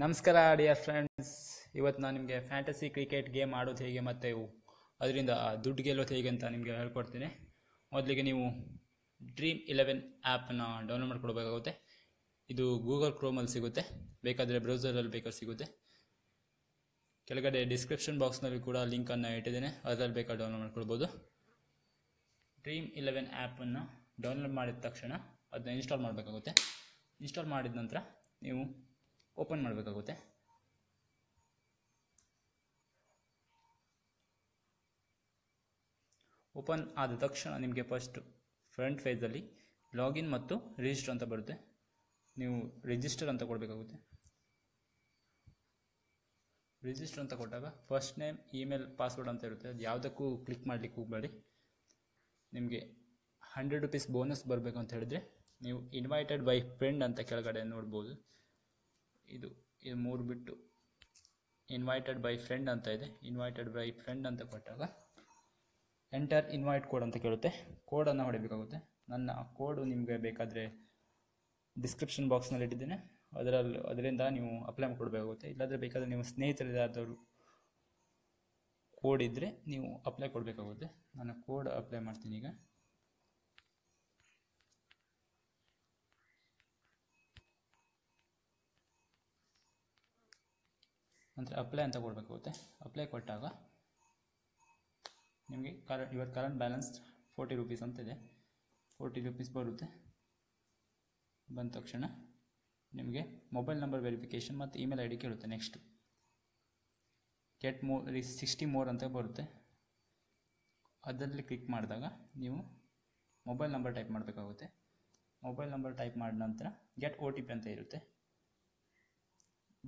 ನಮಸ್ಕಾರ dear friends. ಇವತ್ತು ನಾನು ನಿಮಗೆ ಫ್ಯಾಂಟಸಿ ಕ್ರಿಕೆಟ್ ಗೇಮ್ ಆಡೋದು ಹೇಗೆ ಮತ್ತು ಅದರಿಂದ ದುಡ್ಡು ಗೆಲ್ಲೋದು ಹೇಗೆ ಅಂತ ನಿಮಗೆ ಹೇಳ್ಕೊಡ್ತೀನಿ. ಮೊದಲಿಗೆ ನೀವು Dream11 ಆ್ಯಪನ್ನು ಡೌನ್ಲೋಡ್ ಮಾಡ್ಕೊಳ್ಬೇಕಾಗುತ್ತೆ. ಇದು ಗೂಗಲ್ ಕ್ರೋಮಲ್ಲಿ ಸಿಗುತ್ತೆ, ಬೇಕಾದರೆ ಬ್ರೌಸರಲ್ಲಿ ಬೇಕಾದ್ರೆ ಸಿಗುತ್ತೆ. ಕೆಳಗಡೆ ಡಿಸ್ಕ್ರಿಪ್ಷನ್ ಬಾಕ್ಸ್ನಲ್ಲಿ ಕೂಡ ಲಿಂಕನ್ನು ಇಟ್ಟಿದ್ದೇನೆ, ಅದರಲ್ಲಿ ಬೇಕಾದ್ರೆ ಡೌನ್ಲೋಡ್ ಮಾಡ್ಕೊಳ್ಬೋದು. Dream11 ಆ್ಯಪನ್ನು ಡೌನ್ಲೋಡ್ ಮಾಡಿದ ತಕ್ಷಣ ಅದನ್ನ ಇನ್ಸ್ಟಾಲ್ ಮಾಡಬೇಕಾಗುತ್ತೆ. ಇನ್ಸ್ಟಾಲ್ ಮಾಡಿದ ನಂತರ ನೀವು ಓಪನ್ ಮಾಡಬೇಕಾಗುತ್ತೆ. ಓಪನ್ ಆದ ತಕ್ಷಣ ನಿಮಗೆ ಫಸ್ಟ್ ಫ್ರಂಟ್ ಪೇಜಲ್ಲಿ ಲಾಗಿನ್ ಮತ್ತು ರಿಜಿಸ್ಟರ್ ಅಂತ ಬರುತ್ತೆ. ನೀವು ರಿಜಿಸ್ಟರ್ ಅಂತ ಕೊಡಬೇಕಾಗುತ್ತೆ. ರಿಜಿಸ್ಟರ್ ಅಂತ ಕೊಟ್ಟಾಗ ಫಸ್ಟ್ ನೇಮ್, ಇಮೇಲ್, ಪಾಸ್ವರ್ಡ್ ಅಂತ ಇರುತ್ತೆ. ಅದು ಯಾವುದಕ್ಕೂ ಕ್ಲಿಕ್ ಮಾಡಲಿಕ್ಕೆ ಹೋಗಬೇಡಿ. ನಿಮಗೆ 100 ರೂಪೀಸ್ ಬೋನಸ್ ಬರಬೇಕು ಅಂತ ಹೇಳಿದರೆ ನೀವು ಇನ್ವೈಟೆಡ್ ಬೈ ಫ್ರೆಂಡ್ ಅಂತ ಕೆಳಗಡೆ ನೋಡ್ಬೋದು. ಇದು 3 ಬಿಟ್ಟು ಇನ್ವೈಟೆಡ್ ಬೈ ಫ್ರೆಂಡ್ ಅಂತ ಇದೆ. ಇನ್ವೈಟೆಡ್ ಬೈ ಫ್ರೆಂಡ್ ಅಂತ ಕೊಟ್ಟಾಗ ಎಂಟರ್ ಇನ್ವೈಟ್ ಕೋಡ್ ಅಂತ ಕೇಳುತ್ತೆ. ಕೋಡನ್ನು ಹೊಡಿಬೇಕಾಗುತ್ತೆ. ನನ್ನ ಕೋಡು ನಿಮಗೆ ಬೇಕಾದರೆ ಡಿಸ್ಕ್ರಿಪ್ಷನ್ ಬಾಕ್ಸ್ನಲ್ಲಿ ಇಟ್ಟಿದ್ದೇನೆ, ಅದರಿಂದ ನೀವು ಅಪ್ಲೈ ಕೊಡಬೇಕಾಗುತ್ತೆ. ಇಲ್ಲಾಂದರೆ ಬೇಕಾದರೆ ನೀವು ಸ್ನೇಹಿತರಿಗಾದವರು ಕೋಡ್ ಇದ್ದರೆ ನೀವು ಅಪ್ಲೈ ಕೊಡಬೇಕಾಗುತ್ತೆ. ನಾನು ಕೋಡ್ ಅಪ್ಲೈ ಮಾಡ್ತೀನಿ ಈಗ. ನಂತರ ಅಪ್ಲೈ ಅಂತ ಕೊಡಬೇಕಾಗುತ್ತೆ. ಅಪ್ಲೈ ಕೊಟ್ಟಾಗ ನಿಮಗೆ ಇವತ್ತು ಕರೆಂಟ್ ಬ್ಯಾಲೆನ್ಸ್ 40 ರೂಪೀಸ್ ಅಂತ ಇದೆ. 40 ರೂಪೀಸ್ ಬರುತ್ತೆ. ಬಂದ ತಕ್ಷಣ ನಿಮಗೆ ಮೊಬೈಲ್ ನಂಬರ್ ವೆರಿಫಿಕೇಷನ್ ಮತ್ತು ಇಮೇಲ್ ಐ ಡಿ ಕೇಳುತ್ತೆ. ನೆಕ್ಸ್ಟ್ ಗೆಟ್ 60 ಮೋರ್ ಅಂತ ಬರುತ್ತೆ. ಅದರಲ್ಲಿ ಕ್ಲಿಕ್ ಮಾಡಿದಾಗ ನೀವು ಮೊಬೈಲ್ ನಂಬರ್ ಟೈಪ್ ಮಾಡಬೇಕಾಗುತ್ತೆ. ಮೊಬೈಲ್ ನಂಬರ್ ಟೈಪ್ ಮಾಡಿದ ನಂತರ ಗೆಟ್ OTP ಅಂತ ಇರುತ್ತೆ.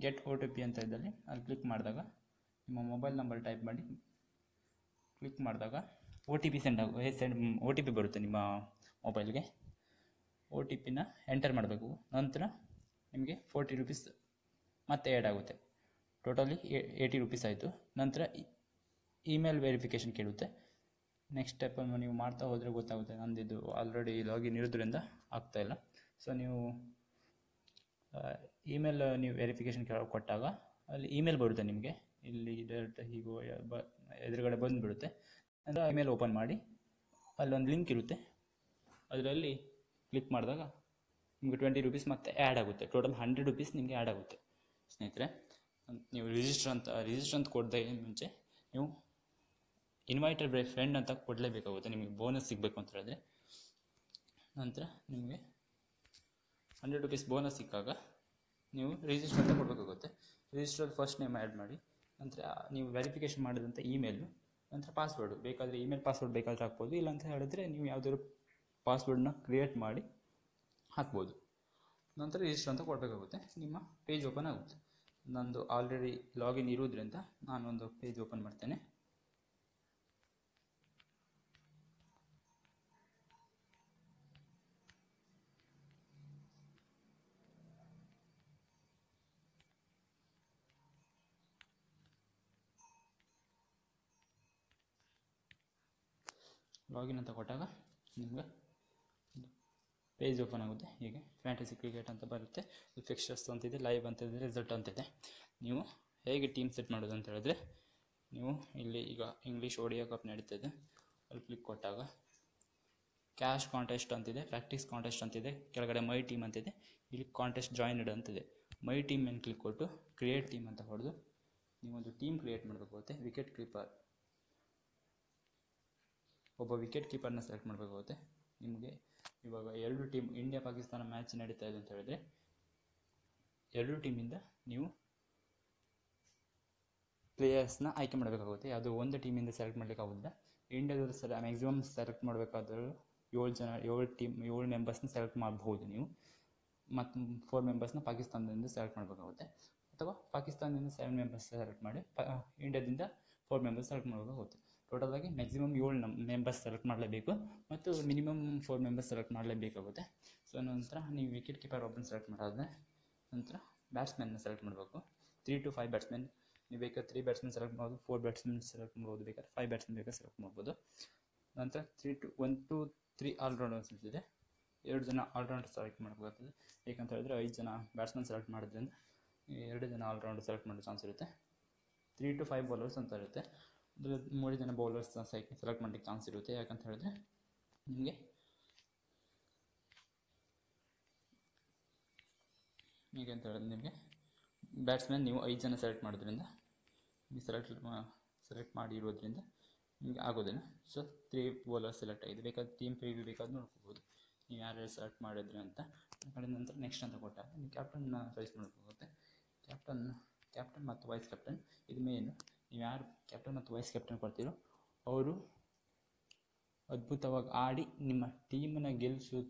ಗೆಟ್ OTP ಅಂತ ಇದ್ದಲ್ಲಿ ಅಲ್ಲಿ ಕ್ಲಿಕ್ ಮಾಡಿದಾಗ ನಿಮ್ಮ ಮೊಬೈಲ್ ನಂಬರ್ ಟೈಪ್ ಮಾಡಿ ಕ್ಲಿಕ್ ಮಾಡಿದಾಗ OTP OTP ಬರುತ್ತೆ ನಿಮ್ಮ ಮೊಬೈಲ್ಗೆ. OTPನ ಎಂಟರ್ ಮಾಡಬೇಕು. ನಂತರ ನಿಮಗೆ 40 ರೂಪೀಸ್ ಮತ್ತೆ ಆ್ಯಡ್ ಆಗುತ್ತೆ. ಟೋಟಲಿ 80 ರೂಪೀಸ್ ಆಯಿತು. ನಂತರ ಇಮೇಲ್ ವೆರಿಫಿಕೇಷನ್ ಕೇಳುತ್ತೆ. ನೆಕ್ಸ್ಟ್ ಸ್ಟೆಪ್ಪನ್ನು ನೀವು ಮಾಡ್ತಾ ಹೋದರೆ ಗೊತ್ತಾಗುತ್ತೆ. ನಂದಿದ್ದು ಆಲ್ರೆಡಿ ಲಾಗಿನ್ ಇರೋದ್ರಿಂದ ಆಗ್ತಾಯಿಲ್ಲ. ಸೊ ನೀವು ಇಮೇಲ್ ನೀವು ವೆರಿಫಿಕೇಷನ್ ಕೊಟ್ಟಾಗ ಅಲ್ಲಿ ಇಮೇಲ್ ಬರುತ್ತೆ ನಿಮಗೆ. ಇಲ್ಲಿ ಡೈರೆಕ್ಟ್ ಹೀಗೆ ಎದುರುಗಡೆ ಬಂದುಬಿಡುತ್ತೆ. ಅಂದರೆ ಇಮೇಲ್ ಓಪನ್ ಮಾಡಿ ಅಲ್ಲೊಂದು ಲಿಂಕ್ ಇರುತ್ತೆ. ಅದರಲ್ಲಿ ಕ್ಲಿಕ್ ಮಾಡಿದಾಗ ನಿಮಗೆ 20 ರೂಪೀಸ್ ಮತ್ತೆ ಆ್ಯಡ್ ಆಗುತ್ತೆ. ಟೋಟಲ್ 100 ರೂಪೀಸ್ ನಿಮಗೆ ಆ್ಯಡ್ ಆಗುತ್ತೆ. ಸ್ನೇಹಿತರೆ, ನೀವು ರಿಜಿಸ್ಟರ್ ಅಂತ ಕೊಡದೆ ಮುಂಚೆ ನೀವು ಇನ್ವೈಟೆಡ್ ಬೈ ಫ್ರೆಂಡ್ ಅಂತ ಕೊಡಲೇಬೇಕಾಗುತ್ತೆ, ನಿಮಗೆ ಬೋನಸ್ ಸಿಗಬೇಕು ಅಂತ ಹೇಳಿದ್ರೆ. ನಂತರ ನಿಮಗೆ 100 ರೂಪೀಸ್ ಬೋನಸ್ ಸಿಕ್ಕಾಗ ನೀವು ರಿಜಿಸ್ಟರ್ ಅಂತ ಕೊಡಬೇಕಾಗುತ್ತೆ. ರಿಜಿಸ್ಟರ್ ಫಸ್ಟ್ ನೇಮ್ ಆ್ಯಡ್ ಮಾಡಿ, ನಂತರ ನೀವು ವೆರಿಫಿಕೇಷನ್ ಮಾಡಿದಂಥ ಇಮೇಲು, ನಂತರ ಪಾಸ್ವರ್ಡು. ಬೇಕಾದರೆ ಇಮೇಲ್ ಪಾಸ್ವರ್ಡ್ ಬೇಕಾದರೆ ಹಾಕ್ಬೋದು. ಇಲ್ಲ ಅಂತ ಹೇಳಿದ್ರೆ ನೀವು ಯಾವುದಾದ್ರು ಪಾಸ್ವರ್ಡನ್ನ ಕ್ರಿಯೇಟ್ ಮಾಡಿ ಹಾಕ್ಬೋದು. ನಂತರ ರಿಜಿಸ್ಟರ್ ಅಂತ ಕೊಡಬೇಕಾಗುತ್ತೆ. ನಿಮ್ಮ ಪೇಜ್ ಓಪನ್ ಆಗುತ್ತೆ. ನಂದು ಆಲ್ರೆಡಿ ಲಾಗಿನ್ ಇರೋದ್ರಿಂದ ನಾನೊಂದು ಪೇಜ್ ಓಪನ್ ಮಾಡ್ತೇನೆ. ಲಾಗಿನ್ ಅಂತ ಕೊಟ್ಟಾಗ ನಿಮಗೆ ಪೇಜ್ ಓಪನ್ ಆಗುತ್ತೆ. ಹೀಗೆ ಫ್ಯಾಂಟಸಿ ಕ್ರಿಕೆಟ್ ಅಂತ ಬರುತ್ತೆ. ಫಿಕ್ಸ್ಚರ್ಸ್ ಅಂತಿದೆ, ಲೈವ್ ಅಂತಿದೆ, ರಿಸಲ್ಟ್ ಅಂತಿದೆ. ನೀವು ಹೇಗೆ ಟೀಮ್ ಸೆಟ್ ಮಾಡೋದು ಅಂತ ಹೇಳಿದ್ರೆ, ನೀವು ಇಲ್ಲಿ ಈಗ ಇಂಗ್ಲೀಷ್ ODI ಕಪ್ ನಡೀತಿದೆ, ಅಲ್ಲಿ ಕ್ಲಿಕ್ ಕೊಟ್ಟಾಗ ಕ್ಯಾಶ್ ಕಾಂಟೆಸ್ಟ್ ಅಂತಿದೆ, ಪ್ರಾಕ್ಟೀಸ್ ಕಾಂಟೆಸ್ಟ್ ಅಂತಿದೆ, ಕೆಳಗಡೆ ಮೈ ಟೀಮ್ ಅಂತಿದೆ, ಇಲ್ಲಿ ಕಾಂಟೆಸ್ಟ್ ಜಾಯಿನ್ಡ್ ಅಂತಿದೆ. ಮೈ ಟೀಮ್ ಮೇಲೆ ಕ್ಲಿಕ್ ಕೊಟ್ಟು ಕ್ರಿಯೇಟ್ ಟೀಮ್ ಅಂತ ಹೊಡೆದು ನೀವೊಂದು ಟೀಮ್ ಕ್ರಿಯೇಟ್ ಮಾಡಬೇಕಾಗುತ್ತೆ. ವಿಕೆಟ್ ಕೀಪರ್, ಒಬ್ಬ ವಿಕೆಟ್ ಕೀಪರ್ನ ಸೆಲೆಕ್ಟ್ ಮಾಡಬೇಕಾಗುತ್ತೆ. ನಿಮಗೆ ಇವಾಗ 2 ಟೀಮ್ ಇಂಡಿಯಾ ಪಾಕಿಸ್ತಾನ ಮ್ಯಾಚ್ ನಡೀತಾ ಇದೆ ಅಂತ ಹೇಳಿದ್ರೆ 2 ಟೀಮಿಂದ ನೀವು ಪ್ಲೇಯರ್ಸ್ನ ಆಯ್ಕೆ ಮಾಡಬೇಕಾಗುತ್ತೆ. ಯಾವುದೋ ಒಂದು ಟೀಮಿಂದ ಸೆಲೆಕ್ಟ್ ಮಾಡಲಿಕ್ಕಾಗೋದಿಲ್ಲ. ಇಂಡಿಯಾದಲ್ಲಿ ಮ್ಯಾಕ್ಸಿಮಮ್ ಸೆಲೆಕ್ಟ್ ಮಾಡಬೇಕಾದರೂ 7 ಮೆಂಬರ್ಸ್ನ ಸೆಲೆಕ್ಟ್ ಮಾಡಬಹುದು ನೀವು. ಮತ್ತು 4 ಮೆಂಬರ್ಸ್ನ ಪಾಕಿಸ್ತಾನದಿಂದ ಸೆಲೆಕ್ಟ್ ಮಾಡಬೇಕಾಗುತ್ತೆ. ಅಥವಾ ಪಾಕಿಸ್ತಾನದಿಂದ 7 ಮೆಂಬರ್ಸ್ ಸೆಲೆಕ್ಟ್ ಮಾಡಿ ಇಂಡಿಯಾದಿಂದ 4 ಮೆಂಬರ್ಸ್ ಸೆಲೆಕ್ಟ್ ಮಾಡಬೇಕಾಗುತ್ತೆ. ಟೋಟಲಾಗಿ ಮ್ಯಾಕ್ಸಿಮಮ್ 7 ಮೆಂಬರ್ಸ್ ಸೆಲೆಕ್ಟ್ ಮಾಡಲೇಬೇಕು ಮತ್ತು ಮಿನಿಮಮ್ 4 ಮೆಂಬರ್ಸ್ ಸೆಲೆಕ್ಟ್ ಮಾಡಲೇಬೇಕಾಗುತ್ತೆ. ಸೊ ನಂತರ ನೀವು ವಿಕೆಟ್ ಕೀಪರ್ ಒಬ್ಬನ ಸೆಲೆಕ್ಟ್ ಮಾಡಾದರೆ ನಂತರ ಬ್ಯಾಟ್ಸ್ಮನ್ನ ಸೆಲೆಕ್ಟ್ ಮಾಡಬೇಕು. 3 to 5 ಬ್ಯಾಟ್ಸ್ಮನ್. ನೀವು ಬೇಕಾದ್ರೆ 3 ಬ್ಯಾಟ್ಸ್ಮನ್ ಸೆಲೆಕ್ಟ್ ಮಾಡ್ಬೋದು, 4 ಬ್ಯಾಟ್ಸ್ಮನ್ ಸೆಲೆಕ್ಟ್ ಮಾಡ್ಬೋದು, ಬೇಕಾದ್ರೆ 5 ಬ್ಯಾಟ್ಸ್ಮನ್ ಬೇಕಾದ್ರೆ ಸೆಲೆಕ್ಟ್ ಮಾಡ್ಬೋದು. ನಂತರ 1 to 3 ಆಲ್ರೌಂಡರ್ಸ್ ಇದೆ. 2 ಜನ ಆಲ್ರೌಂಡರ್ ಸೆಲೆಕ್ಟ್ ಮಾಡಬೇಕಾಗ್ತದೆ. ಏಕೆಂತ ಹೇಳಿದ್ರೆ 5 ಜನ ಬ್ಯಾಟ್ಸ್ಮನ್ ಸೆಲೆಕ್ಟ್ ಮಾಡೋದ್ರಿಂದ 2 ಜನ ಆಲ್ರೌಂಡ್ ಸೆಲೆಕ್ಟ್ ಮಾಡೋ ಚಾನ್ಸ್ ಇರುತ್ತೆ. 3 to 5 ಬೌಲರ್ಸ್ ಅಂತ ಇರುತ್ತೆ. ಅದರಲ್ಲಿ 3 ಜನ ಬೌಲರ್ಸ್ ಸೆಲೆಕ್ಟ್ ಮಾಡಲಿಕ್ಕೆ ಚಾನ್ಸ್ ಇರುತ್ತೆ. ಯಾಕಂತ ಹೇಳಿದ್ರೆ ನಿಮಗೆ ಹೇಗೆ ಅಂತ ಹೇಳಿದ್ರೆ ನಿಮಗೆ ಬ್ಯಾಟ್ಸ್ಮನ್ ನೀವು 5 ಜನ ಸೆಲೆಕ್ಟ್ ಮಾಡೋದ್ರಿಂದ ನೀವು ಸೆಲೆಕ್ಟ್ ಮಾಡಿರೋದ್ರಿಂದ ನಿಮಗೆ ಆಗೋದಿಲ್ಲ. ಸೊ 3 ಬೌಲರ್ಸ್ ಸೆಲೆಕ್ಟ್ ಆಗಿದೆ. ಬೇಕಾದ್ರೆ ಟೀಮ್ ಪ್ರಿವ್ಯೂ ಬೇಕಾದ್ರೆ ನೋಡ್ಕೋಬೋದು ನೀವು ಯಾರ್ಯಾರು ಸೆಲೆಕ್ಟ್ ಮಾಡಿದ್ರಿ ಅಂತ. ಕಡೆ ನಂತರ ನೆಕ್ಸ್ಟ್ ಅಂತ ಕೊಟ್ಟಾಗ ನೀವು ಕ್ಯಾಪ್ಟನ್ನ ಚಾಯ್ಸ್ ಮಾಡ್ಕೋಗುತ್ತೆ. ಕ್ಯಾಪ್ಟನ್ ಮತ್ತು ವೈಸ್ ಕ್ಯಾಪ್ಟನ್ ಇದು ಮೇನು. ನೀವು ಯಾರು ಕ್ಯಾಪ್ಟನ್ ಮತ್ತು ವೈಸ್ ಕ್ಯಾಪ್ಟನ್ ಕೊಡ್ತೀರೋ ಅವರು ಅದ್ಭುತವಾಗಿ ಆಡಿ ನಿಮ್ಮ ಟೀಮನ್ನು ಗೆಲ್ಲಿಸೋ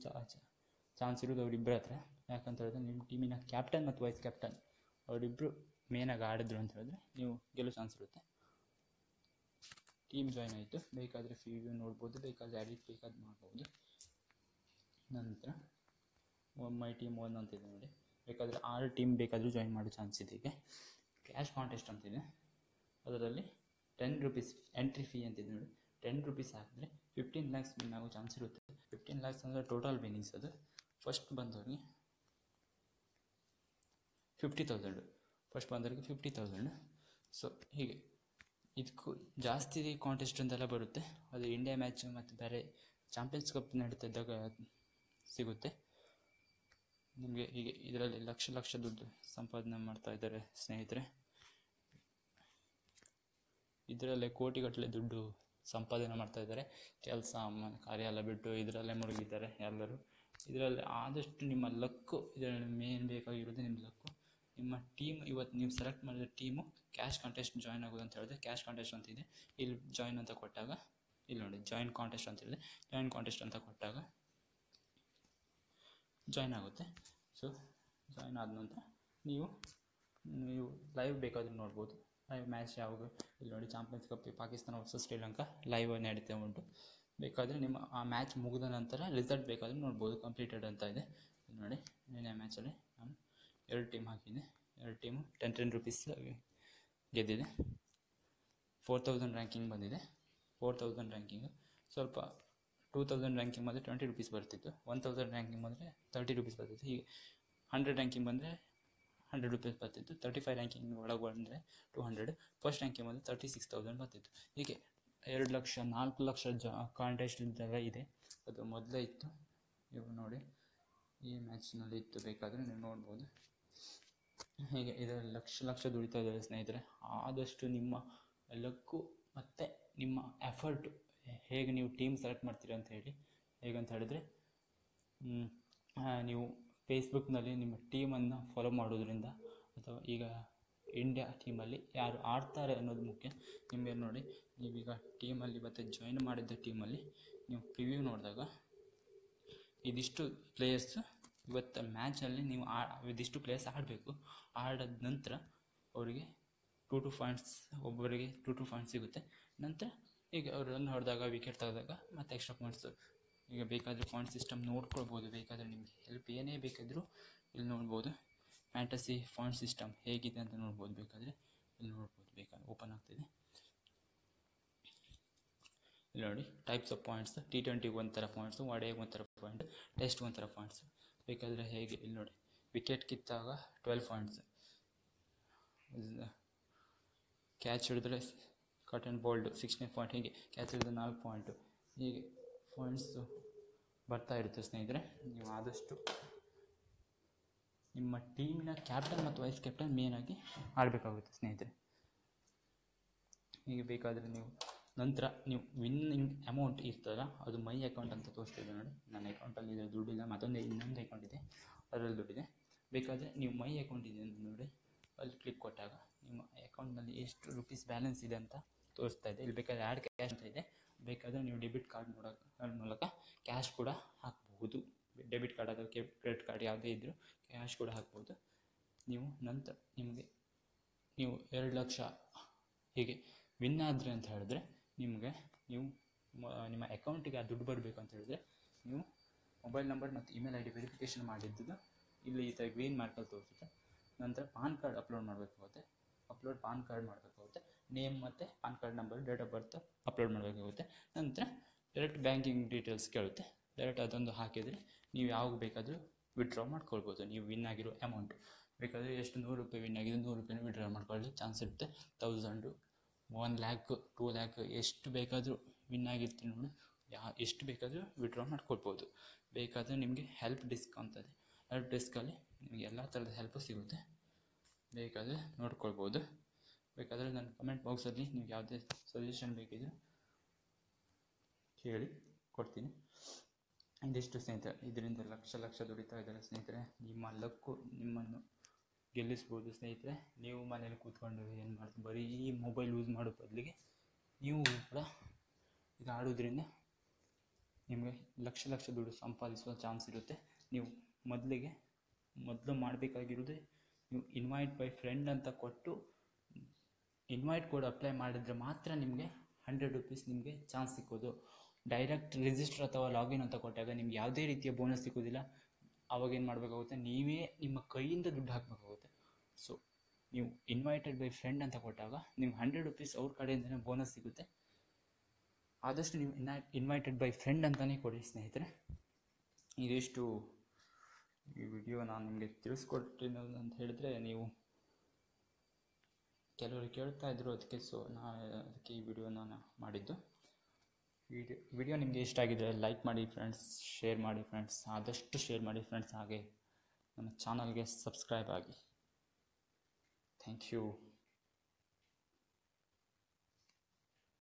ಚಾನ್ಸ್ ಇರೋದು ಅವರಿಬ್ಬರ ಹತ್ರ. ಯಾಕಂತ ಹೇಳಿದ್ರೆ ನಿಮ್ಮ ಟೀಮಿನ ಕ್ಯಾಪ್ಟನ್ ಮತ್ತು ವೈಸ್ ಕ್ಯಾಪ್ಟನ್ ಅವರಿಬ್ಬರು ಮೇನಾಗಿ ಆಡಿದ್ರು ಅಂತ ಹೇಳಿದ್ರೆ ನೀವು ಗೆಲ್ಲೋ ಚಾನ್ಸ್ ಇರುತ್ತೆ. ಟೀಮ್ ಜಾಯ್ನ್ ಆಯಿತು. ಬೇಕಾದರೆ ಪ್ರಿವ್ಯೂ ನೋಡ್ಬೋದು, ಬೇಕಾದರೆ ಎಡಿಟ್ ಬೇಕಾದ್ರೆ ಮಾಡ್ಬೋದು. ನಂತರ ಮೈ ಟೀಮ್ 1 ಅಂತಿದೆ ನೋಡಿ. ಬೇಕಾದರೆ 6 ಟೀಮ್ ಬೇಕಾದರೂ ಜಾಯಿನ್ ಮಾಡೋ ಚಾನ್ಸ್ ಇದೆ. ಈಗ ಕ್ಯಾಶ್ ಕಾಂಟೆಸ್ಟ್ ಅಂತಿದೆ. ಅದರಲ್ಲಿ 10 ರೂಪೀಸ್ ಎಂಟ್ರಿ ಫೀ ಅಂತಿದೆ ನೋಡಿ. 10 ರೂಪೀಸ್ ಹಾಕಿದ್ರೆ 15 lakhs ವಿನ್ ಆಗೋ ಚಾನ್ಸ್ ಇರುತ್ತೆ. 15 lakhs ಅಂದರೆ ಟೋಟಲ್ ವಿನ್ನಿಂಗ್ಸ್. ಅದು ಫಸ್ಟ್ ಬಂದವರಿಗೆ 50,000, ಫಸ್ಟ್ ಬಂದವರಿಗೆ 50,000. ಸೊ ಹೀಗೆ ಇದಕ್ಕೂ ಜಾಸ್ತಿ ಕಾಂಟೆಸ್ಟ್ ಅಂತೆಲ್ಲ ಬರುತ್ತೆ. ಅದು ಇಂಡಿಯಾ ಮ್ಯಾಚ್ ಮತ್ತು ಬೇರೆ ಚಾಂಪಿಯನ್ಸ್ ಕಪ್ ನಡೀತಿದ್ದಾಗ ಸಿಗುತ್ತೆ ನಿಮಗೆ. ಹೀಗೆ ಇದರಲ್ಲಿ ಲಕ್ಷ ದುಡ್ಡು ಸಂಪಾದನೆ ಮಾಡ್ತಾ ಇದ್ದಾರೆ ಸ್ನೇಹಿತರೆ. ಇದರಲ್ಲೇ ಕೋಟಿಗಟ್ಟಲೆ ದುಡ್ಡು ಸಂಪಾದನೆ ಮಾಡ್ತಾ ಇದ್ದಾರೆ. ಕೆಲಸ ಕಾರ್ಯ ಎಲ್ಲ ಬಿಟ್ಟು ಇದರಲ್ಲೇ ಮುಳುಗಿದ್ದಾರೆ ಎಲ್ಲರೂ. ಇದರಲ್ಲಿ ಆದಷ್ಟು ನಿಮ್ಮ ಲಕ್ಕು, ಇದರಲ್ಲಿ ಮೇನ್ ಬೇಕಾಗಿರೋದು ನಿಮ್ಮ ಲಕ್ಕು. ನಿಮ್ಮ ಟೀಮ್ ಇವತ್ತು ನೀವು ಸೆಲೆಕ್ಟ್ ಮಾಡಿದ ಟೀಮು ಕ್ಯಾಶ್ ಕಾಂಟೆಸ್ಟ್ ಜಾಯ್ನ್ ಆಗೋದು ಅಂತ ಹೇಳಿದ್ರೆ ಕ್ಯಾಶ್ ಕಾಂಟೆಸ್ಟ್ ಅಂತಿದೆ. ಇಲ್ಲಿ ಜಾಯ್ನ್ ಅಂತ ಕೊಟ್ಟಾಗ ಇಲ್ಲಿ ನೋಡಿ ಜಾಯ್ನ್ ಕಾಂಟೆಸ್ಟ್ ಅಂತಿದೆ. ಜಾಯ್ನ್ ಕಾಂಟೆಸ್ಟ್ ಅಂತ ಕೊಟ್ಟಾಗ ಜಾಯ್ನ್ ಆಗುತ್ತೆ. ಸೊ ಜಾಯ್ನ್ ಆದ ನಂತರ ನೀವು ಲೈವ್ ಬೇಕಾದರೂ ನೋಡ್ಬೋದು. ಲೈವ್ ಮ್ಯಾಚ್ ಯಾವಾಗ ಇಲ್ಲಿ ನೋಡಿ champions cup Pakistan versus Sri Lanka live ನಡೀತಾ ಉಂಟು. ಬೇಕಾದರೆ ನಿಮ್ಮ ಆ ಮ್ಯಾಚ್ ಮುಗಿದ ನಂತರ ರಿಸಲ್ಟ್ ಬೇಕಾದರೂ ನೋಡ್ಬೋದು. ಕಂಪ್ಲೀಟೆಡ್ ಅಂತ ಇದೆ ನೋಡಿ. ನಿನ್ನೆ ಮ್ಯಾಚಲ್ಲಿ ನಾನು 2 ಟೀಮ್ ಹಾಕಿದ್ದೆ. 2 ಟೀಮು 10 ರೂಪೀಸ್ ಗೆದ್ದಿದೆ. 4000 ರ್ಯಾಂಕಿಂಗ್ ಬಂದಿದೆ. 4000 ರ್ಯಾಂಕಿಂಗು ಸ್ವಲ್ಪ 2000 ರ್ಯಾಂಕಿಂಗ್ ಬಂದರೆ 20 ರೂಪೀಸ್ ಬರ್ತಿತ್ತು. 1000 ರ್ಯಾಂಕಿಂಗ್ ಬಂದರೆ 30 ರೂಪೀಸ್ ಬರ್ತಿತ್ತು. ಹೀಗೆ 100 ರ್ಯಾಂಕಿಂಗ್ ಬಂದರೆ 100 ರೂಪೀಸ್ ಬರ್ತಿತ್ತು. 35 ರ್ಯಾಂಕಿಂಗ್ ಒಳಗೆ ಬಂದರೆ 200. ಫಸ್ಟ್ ರ್ಯಾಂಕಿಂಗ್ ಬಂದರೆ 36,000 ಬರ್ತಿತ್ತು. ಹೀಗೆ 2 ಲಕ್ಷ 4 ಲಕ್ಷ ಕಾಂಟೆಸ್ಟ್ ಇದೆಲ್ಲ ಇದೆ. ಅದು ಮೊದಲೇ ಇತ್ತು. ಇವು ನೋಡಿ ಈ ಮ್ಯಾಚ್ನಲ್ಲಿ ಇತ್ತು, ಬೇಕಾದರೆ ನೀವು ನೋಡ್ಬೋದು. ಹೀಗೆ ಇದರಲ್ಲಿ ಲಕ್ಷ ದುಡಿತಾ ಇದ್ದಾರೆ ಸ್ನೇಹಿತರೆ. ಆದಷ್ಟು ನಿಮ್ಮ ಲಕ್ಕು ಮತ್ತು ನಿಮ್ಮ ಎಫರ್ಟು ಹೇಗೆ ನೀವು ಟೀಮ್ ಸೆಲೆಕ್ಟ್ ಮಾಡ್ತೀರ ಅಂತ ಹೇಳಿ. ಹೇಗಂತ ಹೇಳಿದ್ರೆ ನೀವು ಫೇಸ್ಬುಕ್ನಲ್ಲಿ ನಿಮ್ಮ ಟೀಮನ್ನು ಫಾಲೋ ಮಾಡೋದ್ರಿಂದ ಅಥವಾ ಈಗ ಇಂಡಿಯಾ ಟೀಮಲ್ಲಿ ಯಾರು ಆಡ್ತಾರೆ ಅನ್ನೋದು ಮುಖ್ಯ. ನಿಮಗೆ ನೋಡಿ ನೀವೀಗ ಟೀಮಲ್ಲಿ ಇವತ್ತು ಜಾಯ್ನ್ ಮಾಡಿದ್ದ ಟೀಮಲ್ಲಿ ನೀವು ಪ್ರಿವ್ಯೂ ನೋಡಿದಾಗ ಇದಿಷ್ಟು ಪ್ಲೇಯರ್ಸ್ ಇವತ್ತು ಮ್ಯಾಚಲ್ಲಿ ನೀವು ಇದಿಷ್ಟು ಪ್ಲೇಯರ್ಸ್ ಆಡಬೇಕು. ಆಡಿದ ನಂತರ ಅವರಿಗೆ 2 ಪಾಯಿಂಟ್ಸ್, ಒಬ್ಬರಿಗೆ 2 ಪಾಯಿಂಟ್ಸ್ ಸಿಗುತ್ತೆ. ನಂತರ ಈಗ ಅವ್ರು ರನ್ ಹೊಡೆದಾಗ ವಿಕೆಟ್ ತೆಗೆದಾಗ ಮತ್ತು ಎಕ್ಸ್ಟ್ರಾ ಪಾಯಿಂಟ್ಸು. ಈಗ ಬೇಕಾದರೆ ಪಾಯಿಂಟ್ ಸಿಸ್ಟಮ್ ನೋಡ್ಕೊಳ್ಬೋದು. ಬೇಕಾದರೆ ನಿಮಗೆ ಹೆಲ್ಪ್ ಏನೇ ಬೇಕಾದರೂ ಇಲ್ಲಿ ನೋಡ್ಬೋದು. ಫ್ಯಾಂಟಸಿ ಪಾಯಿಂಟ್ ಸಿಸ್ಟಮ್ ಹೇಗಿದೆ ಅಂತ ನೋಡ್ಬೋದು. ಬೇಕಾದರೆ ಇಲ್ಲಿ ನೋಡ್ಬೋದು. ಬೇಕಾದ್ರೆ ಓಪನ್ ಆಗ್ತಿದೆ ಇಲ್ಲಿ ನೋಡಿ. ಟೈಪ್ಸ್ ಆಫ್ ಪಾಯಿಂಟ್ಸ್, T20 ಒಂಥರ ಪಾಯಿಂಟ್ಸು, ಒಡೆಗೆ ಒಂಥರ ಪಾಯಿಂಟ್, ಟೆಸ್ಟ್ ಒಂಥರ ಪಾಯಿಂಟ್ಸು. ಬೇಕಾದರೆ ಹೇಗೆ ಇಲ್ಲಿ ನೋಡಿ ವಿಕೆಟ್ ಕಿತ್ತಾಗ 12 ಪಾಯಿಂಟ್ಸ್, ಕ್ಯಾಚ್ ಹಿಡಿದ್ರೆ ಕಟ್ ಆ್ಯಂಡ್ ಬೋಲ್ಡ್ 16 ಪಾಯಿಂಟ್, ಹೀಗೆ ಕ್ಯಾಚ್ ಹಿಡಿದ್ರೆ 4 ಪಾಯಿಂಟು. ಹೀಗೆ ಪಾಯಿಂಟ್ಸು ಬರ್ತಾ ಇರುತ್ತೆ ಸ್ನೇಹಿತರೆ. ನೀವು ಆದಷ್ಟು ನಿಮ್ಮ ಟೀಮಿನ ಕ್ಯಾಪ್ಟನ್ ಮತ್ತು ವೈಸ್ ಕ್ಯಾಪ್ಟನ್ ಮೇನಾಗಿ ಆಡಬೇಕಾಗುತ್ತೆ ಸ್ನೇಹಿತರೆ. ಹೀಗೆ ಬೇಕಾದರೆ ನೀವು ನಂತರ ನೀವು ವಿನ್ನಿಂಗ್ ಅಮೌಂಟ್ ಇರ್ತದಲ್ಲ ಅದು ಮೈ ಅಕೌಂಟ್ ಅಂತ ತೋರಿಸ್ತಿದೆ ನೋಡಿ. ನನ್ನ ಅಕೌಂಟಲ್ಲಿ ಇದೆ ದುಡ್ಡಿಲ್ಲ, ಇನ್ನೊಂದು ಅಕೌಂಟ್ ಇದೆ ಅದರಲ್ಲಿ ದುಡ್ಡಿದೆ. ಬೇಕಾದರೆ ನೀವು ಮೈ ಅಕೌಂಟ್ ಇದೆ ಅಂತ ನೋಡಿ, ಅಲ್ಲಿ ಕ್ಲಿಕ್ ಕೊಟ್ಟಾಗ ನಿಮ್ಮ ಅಕೌಂಟ್ನಲ್ಲಿ ಎಷ್ಟು ರೂಪೀಸ್ ಬ್ಯಾಲೆನ್ಸ್ ಇದೆ ಅಂತ ತೋರಿಸ್ತಾ ಇದೆ. ಇಲ್ಲಿ ಬೇಕಾದರೆ ಆ್ಯಡ್ ಕ್ಯಾಶ್ ಅಂತ ಇದೆ. ಬೇಕಾದರೆ ನೀವು ಡೆಬಿಟ್ ಕಾರ್ಡ್ ಮೂಲಕ ಕ್ಯಾಶ್ ಕೂಡ ಹಾಕಬಹುದು. ಡೆಬಿಟ್ ಕಾರ್ಡ್ ಅಥವಾ ಕ್ರೆಡಿಟ್ ಕಾರ್ಡ್ ಯಾವುದೇ ಇದ್ದರೂ ಕ್ಯಾಶ್ ಕೂಡ ಹಾಕ್ಬೋದು ನೀವು. ನಂತರ ನೀವು 2 ಲಕ್ಷ ಹೀಗೆ ವಿನ್ ಆದರೆ ಅಂತ ಹೇಳಿದ್ರೆ ನೀವು ನಿಮ್ಮ ಅಕೌಂಟಿಗೆ ಆ ದುಡ್ಡು ಬರಬೇಕು ಅಂತ ಹೇಳಿದ್ರೆ ನೀವು ಮೊಬೈಲ್ ನಂಬರ್ ಮತ್ತು ಇಮೇಲ್ ID ವೆರಿಫಿಕೇಷನ್ ಮಾಡಿದ್ದು ಇಲ್ಲಿ ಈ ಥರ ಗ್ರೀನ್ ಮಾರ್ಕಲ್ಲಿ ತೋರಿಸುತ್ತೆ. ನಂತರ ಪಾನ್ ಕಾರ್ಡ್ ಅಪ್ಲೋಡ್ ಮಾಡಬೇಕಾಗುತ್ತೆ. ಪಾನ್ ಕಾರ್ಡ್ ಮಾಡಬೇಕಾಗುತ್ತೆ. ನೇಮ್ ಮತ್ತು PAN card number, date of birth upload ಮಾಡಬೇಕಾಗುತ್ತೆ. ನಂತರ ಡೈರೆಕ್ಟ್ ಬ್ಯಾಂಕಿಂಗ್ ಡೀಟೇಲ್ಸ್ ಕೇಳುತ್ತೆ. ಡೈರೆಕ್ಟ್ ಅದೊಂದು ಹಾಕಿದರೆ ನೀವು ಯಾವಾಗ ಬೇಕಾದರೂ ವಿಡ್ರಾ ಮಾಡ್ಕೊಳ್ಬೋದು ನೀವು ವಿನ್ ಆಗಿರೋ ಅಮೌಂಟು. ಬೇಕಾದರೆ ಎಷ್ಟು 100 ರೂಪಾಯಿ ವಿನ್ ಆಗಿದೆ 100 ರೂಪಾಯಿನ ವಿಡ್ರಾ ಮಾಡ್ಕೊಳ್ಳಿ ಚಾನ್ಸ್ ಇರುತ್ತೆ. 1000 1 ಲ್ಯಾಕ್ 2 ಲ್ಯಾಕ್ ಎಷ್ಟು ಬೇಕಾದರೂ ವಿನ್ ಆಗಿರ್ತೀನಿ ನೋಡಿ, ಎಷ್ಟು ಬೇಕಾದರೂ ವಿಡ್ರಾ ಮಾಡ್ಕೊಳ್ಬೋದು. ಬೇಕಾದರೆ ನಿಮಗೆ ಹೆಲ್ಪ್ ಡೆಸ್ಕ್ ಅಂತದೆ, ಹೆಲ್ಪ್ ಡೆಸ್ಕಲ್ಲಿ ನಿಮಗೆ ಎಲ್ಲ ಥರದ ಹೆಲ್ಪು ಸಿಗುತ್ತೆ, ಬೇಕಾದರೆ ನೋಡ್ಕೊಳ್ಬೋದು. ಬೇಕಾದರೆ ನನ್ನ ಕಮೆಂಟ್ ಬಾಕ್ಸಲ್ಲಿ ನೀವು ಯಾವುದೇ ಸಜೆಷನ್ ಬೇಕಿದ್ದರೂ ಕೇಳಿ ಕೊಡ್ತೀನಿ. ಇದಿಷ್ಟು ಸ್ನೇಹಿತರೆ, ಇದರಿಂದ ಲಕ್ಷ ದುಡಿತಾ ಇದ್ದಾರೆ ಸ್ನೇಹಿತರೆ. ನಿಮ್ಮ ಲಕ್ಕು ನಿಮ್ಮನ್ನು ಗೆಲ್ಲಿಸ್ಬೋದು ಸ್ನೇಹಿತರೆ. ನೀವು ಮನೇಲಿ ಕೂತ್ಕೊಂಡು ಏನು ಮಾಡ್ತೀವಿ, ಬರೀ ಮೊಬೈಲ್ ಯೂಸ್ ಮಾಡೋ ಬದಲಿಗೆ ನೀವು ಕೂಡ ಇದು ಆಡೋದ್ರಿಂದ ನಿಮಗೆ ಲಕ್ಷ ದುಡ್ಡು ಸಂಪಾದಿಸುವ ಚಾನ್ಸ್ ಇರುತ್ತೆ. ನೀವು ಮೊದಲು ಮಾಡಬೇಕಾಗಿರೋದೇ ನೀವು ಇನ್ವೈಟ್ ಬೈ ಫ್ರೆಂಡ್ ಅಂತ ಕೊಟ್ಟು ಇನ್ವೈಟ್ ಕೋಡ್ ಅಪ್ಲೈ ಮಾಡಿದರೆ ಮಾತ್ರ ನಿಮಗೆ 100 ರೂಪೀಸ್ ನಿಮಗೆ ಚಾನ್ಸ್ ಸಿಕ್ಕೋದು. ಡೈರೆಕ್ಟ್ ರಿಜಿಸ್ಟರ್ ಅಥವಾ ಲಾಗಿನ್ ಅಂತ ಕೊಟ್ಟಾಗ ನಿಮ್ಗೆ ಯಾವುದೇ ರೀತಿಯ ಬೋನಸ್ ಸಿಗೋದಿಲ್ಲ. ಅವಾಗೇನು ಮಾಡಬೇಕಾಗುತ್ತೆ, ನೀವೇ ನಿಮ್ಮ ಕೈಯಿಂದ ದುಡ್ಡು ಹಾಕಬೇಕಾಗುತ್ತೆ. ಸೊ ನೀವು ಇನ್ವೈಟೆಡ್ ಬೈ ಫ್ರೆಂಡ್ ಅಂತ ಕೊಟ್ಟಾಗ ನಿಮ್ಗೆ 100 ರೂಪೀಸ್ ಅವ್ರ ಕಡೆಯಿಂದನೇ ಬೋನಸ್ ಸಿಗುತ್ತೆ. ಆದಷ್ಟು ನೀವು ಇನ್ವೈಟೆಡ್ ಬೈ ಫ್ರೆಂಡ್ ಅಂತಲೇ ಕೊಡಿ ಸ್ನೇಹಿತರೆ. ಇದಿಷ್ಟು ಈ ವಿಡಿಯೋ ನಾನು ನಿಮಗೆ ತಿಳಿಸ್ಕೊಟ್ಟಿರೋದು ಅಂತ ಹೇಳಿದ್ರೆ, ನೀವು ಕೆಲವರು ಕೇಳ್ತಾ ಇದ್ರು, ಅದಕ್ಕೆ ಈ ವಿಡಿಯೋ ನಾನು ಮಾಡಿದ್ದು. ವಿಡಿಯೋ ನಿಮಗೆ ಇಷ್ಟ ಆಗಿದ್ರೆ ಲೈಕ್ ಮಾಡಿ ಫ್ರೆಂಡ್ಸ್, ಶೇರ್ ಮಾಡಿ ಫ್ರೆಂಡ್ಸ್, ಆದಷ್ಟು ಶೇರ್ ಮಾಡಿ ಫ್ರೆಂಡ್ಸ್. ಹಾಗೆ ನಮ್ಮ ಚಾನಲ್ಗೆ ಸಬ್ಸ್ಕ್ರೈಬ್ ಆಗಿ. Thank you.